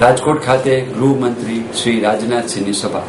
રાજકોટ ખાતે ગૃહમંત્રી શ્રી રાજનાથસિંહની સભા.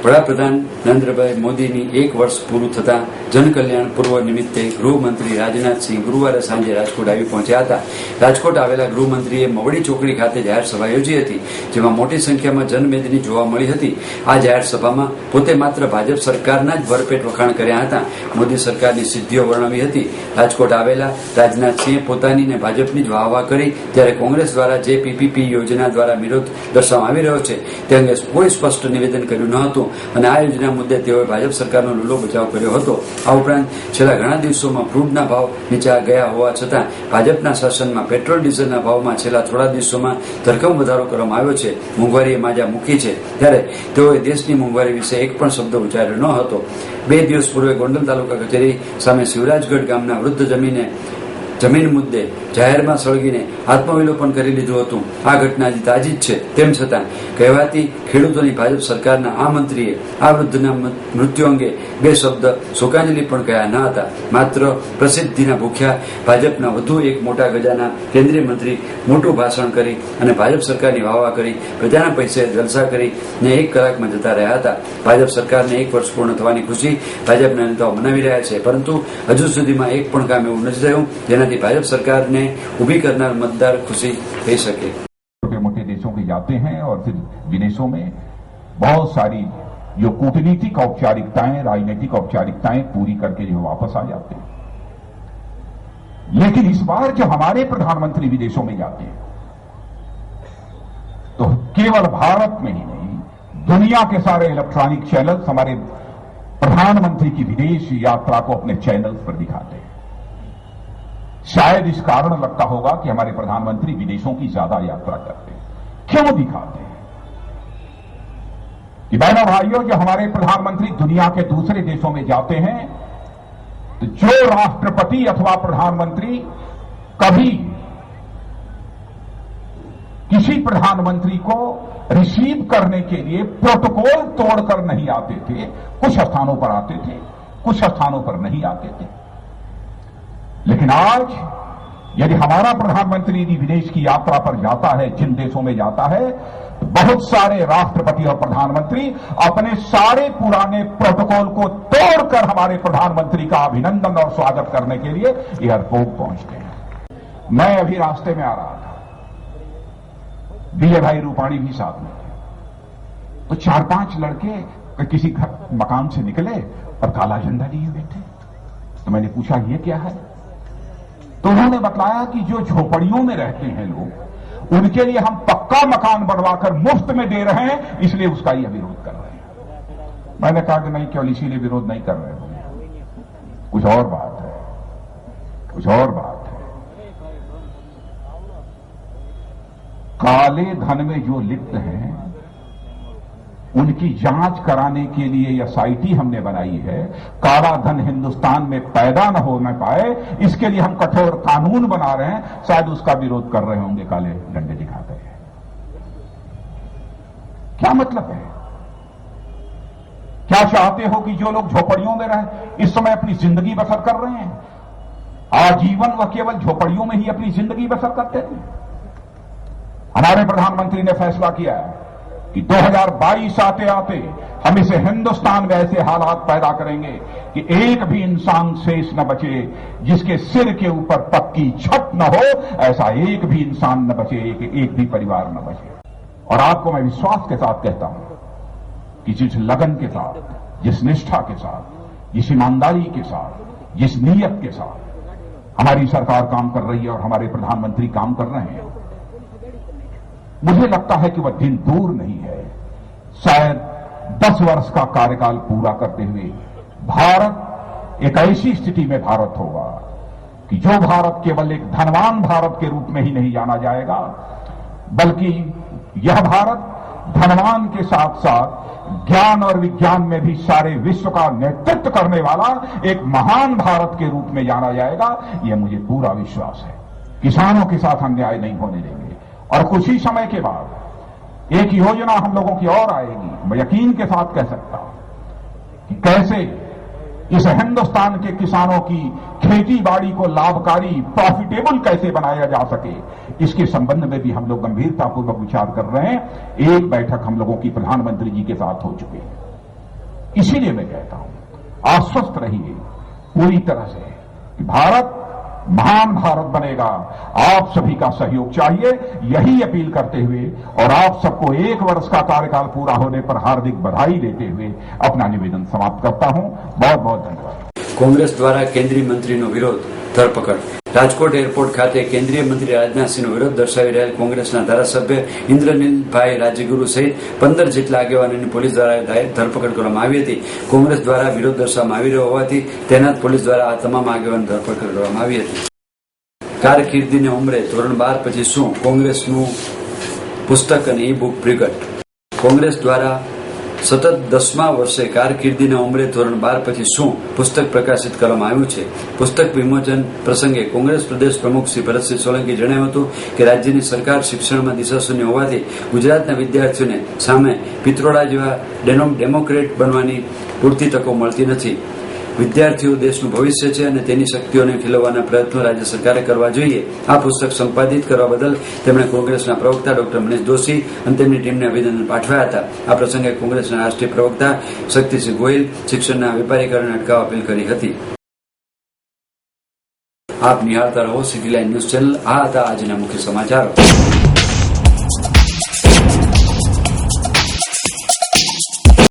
વડાપ્રધાન નરેન્દ્રભાઈ મોદીની 1 વર્ષ પૂરું થતા જનકલ્યાણ પૂર્વ નિમિત્તે ગૃહમંત્રી રાજનાથસિંહ ગુરુવારે સાંજે રાજકોટ આવી પહોંચ્યા હતા. રાજકોટ આવેલા ગૃહમંત્રીએ મવડી ચોકડી ખાતે જાહેર સભા યોજી હતી, જેમાં મોટી સંખ્યામાં જનમેદની જોવા મળી હતી. આ જાહેર સભામાં પોતે માત્ર ભાજપ સરકારના જ ભરપેટ વખાણ કર્યા હતા. મોદી સરકારની સિદ્ધિઓ વર્ણવી હતી. રાજકોટ આવેલા રાજનાથસિંહે પોતાની ને ભાજપની જ વાહવાહ કરી, ત્યારે કોંગ્રેસ દ્વારા જે પીપીપી યોજના દ્વારા વિરોધ દર્શાવવામાં આવી રહ્યો છે તે અંગે કોઈ સ્પષ્ટ નિવેદન કર્યું ન હતું અને આ યોજના મુદ્દે તેઓએ ભાજપ સરકારનો લૂલો બચાવ કર્યો હતો. આ ઉપરાંત છેલ્લા ઘણા દિવસોમાં ક્રૂડના ભાવ નીચા ગયા હોવા છતાં ભાજપના શાસનમાં પેટ્રોલ ડીઝલના ભાવમાં છેલ્લા થોડા દિવસોમાં ધરખમ વધારો કરવામાં આવ્યો છે. મોંઘવારીએ માજા મૂકી છે, ત્યારે તેઓએ દેશની મોંઘવારી વિશે એક પણ શબ્દ ઉચ્ચાર્યો ન હતો. 2 દિવસ પૂર્વે ગોંડલ તાલુકા કચેરી સામે શિવરાજગઢ ગામના વૃદ્ધ જમીન મુદ્દે જાહેરમાં સળગીને આત્મવિલોપન કરી લીધું હતું. આ ઘટના હજી તાજી જ છે, તેમ છતાં કહેવાતી ખેડૂતોની ભાજપ સરકારના આ મંત્રીએ આ વૃદ્ધના મૃત્યુ અંગે 2 શબ્દ શોકાંજલિ પણ કહ્યા ન હતા. માત્ર પ્રસિદ્ધિના ભૂખ્યા ભાજપના વધુ એક મોટા ગજાના કેન્દ્રીય મંત્રી મોટું ભાષણ કરી અને ભાજપ સરકારની વાહવાહ કરી પ્રજાના પૈસે જલસા કરીને 1 કલાકમાં જતા રહ્યા હતા. ભાજપ સરકારને 1 વર્ષ પૂર્ણ થવાની ખુશી ભાજપના નેતાઓ મનાવી રહ્યા છે, પરંતુ હજુ સુધીમાં એક પણ કામ એવું નથી થયું જેનાથી भाजप सरकार ने उभी करना मतदार खुशी दे सके. छोटे मोटे देशों के जाते हैं और फिर विदेशों में बहुत सारी जो कूटनीतिक औपचारिकताएं, राजनीतिक औपचारिकताएं पूरी करके जो वापस आ जाते हैं. लेकिन इस बार जब हमारे प्रधानमंत्री विदेशों में जाते हैं तो केवल भारत में ही नहीं, दुनिया के सारे इलेक्ट्रॉनिक चैनल्स हमारे प्रधानमंत्री की विदेश यात्रा को अपने चैनल्स पर दिखाते हैं. शायद इस कारण लगता होगा कि हमारे प्रधानमंत्री विदेशों की ज्यादा यात्रा करते हैं. क्यों दिखाते हैं? कि बहनों भाइयों, जो हमारे प्रधानमंत्री दुनिया के दूसरे देशों में जाते हैं तो जो राष्ट्रपति अथवा प्रधानमंत्री कभी किसी प्रधानमंत्री को रिसीव करने के लिए प्रोटोकॉल तोड़कर नहीं आते थे, कुछ स्थानों पर आते थे, कुछ स्थानों पर नहीं आते थे. लेकिन आज यदि हमारा प्रधानमंत्री यदि विदेश की यात्रा पर जाता है, जिन देशों में जाता है, तो बहुत सारे राष्ट्रपति और प्रधानमंत्री अपने सारे पुराने प्रोटोकॉल को तोड़कर हमारे प्रधानमंत्री का अभिनंदन और स्वागत करने के लिए एयरपोर्ट पहुंचते हैं. मैं अभी रास्ते में आ रहा था, विजय भाई रूपाणी भी साथ में थे, तो 4-5 लड़के किसी घर मकान से निकले और काला झंडा लिए बैठे. तो मैंने पूछा ये क्या है? तो उन्होंने बताया कि जो झोपड़ियों में रहते हैं लोग, उनके लिए हम पक्का मकान बनवाकर मुफ्त में दे रहे हैं, इसलिए उसका यह विरोध कर रहे हैं. मैंने कहा कि नहीं, केवल इसीलिए विरोध नहीं कर रहे हो, कुछ और बात है, कुछ और बात है. काले धन में जो लिप्त हैं उनकी जांच कराने के लिए यह एसआईटी हमने बनाई है. काला धन हिंदुस्तान में पैदा न होने पाए, इसके लिए हम कठोर कानून बना रहे हैं. शायद उसका विरोध कर रहे होंगे, काले झंडे दिखाते हैं. क्या मतलब है? क्या चाहते हो कि जो लोग झोपड़ियों में रहे, इस समय अपनी जिंदगी बसर कर रहे हैं, आजीवन वह केवल झोपड़ियों में ही अपनी जिंदगी बसर करते हैं? हमारे प्रधानमंत्री ने फैसला किया है कि 2022 आते आते हम इसे हिंदुस्तान में ऐसे हालात पैदा करेंगे कि एक भी इंसान शेष न बचे जिसके सिर के ऊपर पक्की छत न हो. ऐसा एक भी इंसान न बचे, एक भी परिवार न बचे. और आपको मैं विश्वास के साथ कहता हूं कि जिस लगन के साथ, जिस निष्ठा के साथ, जिस ईमानदारी के साथ, जिस नीयत के साथ हमारी सरकार काम कर रही है और हमारे प्रधानमंत्री काम कर रहे हैं, मुझे लगता है कि वह दिन दूर नहीं है. शायद 10 वर्ष का कार्यकाल पूरा करते हुए भारत एक ऐसी स्थिति में भारत होगा कि जो भारत केवल एक धनवान भारत के रूप में ही नहीं जाना जाएगा, बल्कि यह भारत धनवान के साथ साथ ज्ञान और विज्ञान में भी सारे विश्व का नेतृत्व करने वाला एक महान भारत के रूप में जाना जाएगा. यह मुझे पूरा विश्वास है. किसानों के साथ अन्याय नहीं होने देंगे. और कुछ ही समय के बाद एक योजना हम लोगों की और आएगी. मैं यकीन के साथ कह सकता हूं कि कैसे इस हिंदुस्तान के किसानों की खेती बाड़ी को लाभकारी प्रॉफिटेबल कैसे बनाया जा सके, इसके संबंध में भी हम लोग गंभीरतापूर्वक विचार कर रहे हैं। एक बैठक हम लोगों की प्रधानमंत्री जी के साथ हो चुकी है। इसीलिए मैं कहता हूं, आश्वस्त रहिए पूरी तरह से कि भारत महान भारत बनेगा। आप सभी का सहयोग चाहिए, यही अपील करते हुए और आप सबको 1 वर्ष का कार्यकाल पूरा होने पर हार्दिक बधाई देते हुए अपना निवेदन समाप्त करता हूं। बहुत बहुत धन्यवाद। કોંગ્રેસ દ્વારા કેન્દ્રીય મંત્રીનો વિરોધ, ધરપકડ. રાજકોટ એરપોર્ટ ખાતે કેન્દ્રીય મંત્રી રાજનાથસિંહનો વિરોધ દર્શાવી રહેલ કોંગ્રેસના ધારાસભ્ય ઇન્દ્રનીલભાઈ રાજગુરુ સહિત 15 જેટલા આગેવાનોની પોલીસ દ્વારા ધરપકડ કરવામાં આવી હતી. કોંગ્રેસ દ્વારા વિરોધ દર્શાવવામાં આવી રહ્યો હોવાથી તૈનાત પોલીસ દ્વારા આ તમામ આગેવાન ધરપકડ કરવામાં આવી હતી. કારકિર્દીને ઉંમરે ધોરણ 12 પછી શું? કોંગ્રેસનું પુસ્તક અને ઈ બુક પ્રગટ. કોંગ્રેસ દ્વારા સતત 10મા વર્ષે કારકિર્દીના ઉંમરે ધોરણ 12 પછી શું પુસ્તક પ્રકાશિત કરવામાં આવ્યું છે. પુસ્તક વિમોચન પ્રસંગે કોંગ્રેસ પ્રદેશ પ્રમુખ શ્રી ભરતસિંહ સોલંકીએ જણાવ્યું હતું કે રાજ્યની સરકાર શિક્ષણમાં દિશાશૂન્ય હોવાથી ગુજરાતના વિદ્યાર્થીઓને સામે પિત્રોડા જેવા ડેમોક્રેટ બનવાની પૂરતી તકો મળતી નથી. વિદ્યાર્થીઓ દેશનું ભવિષ્ય છે અને તેની શક્તિઓને ખીલવવાના પ્રયત્નો રાજ્ય સરકારે કરવા જોઈએ. આ પુસ્તક સંપાદિત કરવા બદલ તેમણે કોંગ્રેસના પ્રવક્તા ડોક્ટર મનીષ દોશી અને તેમની ટીમને અભિનંદન પાઠવ્યા હતા. આ પ્રસંગે કોંગ્રેસના રાષ્ટ્રીય પ્રવક્તા શક્તિસિંહ ગોહિલ શિક્ષણના વેપારીકરણને અટકાવવા અપીલ કરી હતી. આપ નિહાળતા રહો સિટી લાઇન ન્યૂઝ ચેનલ. આ હતા આજના મુખ્ય સમાચારો.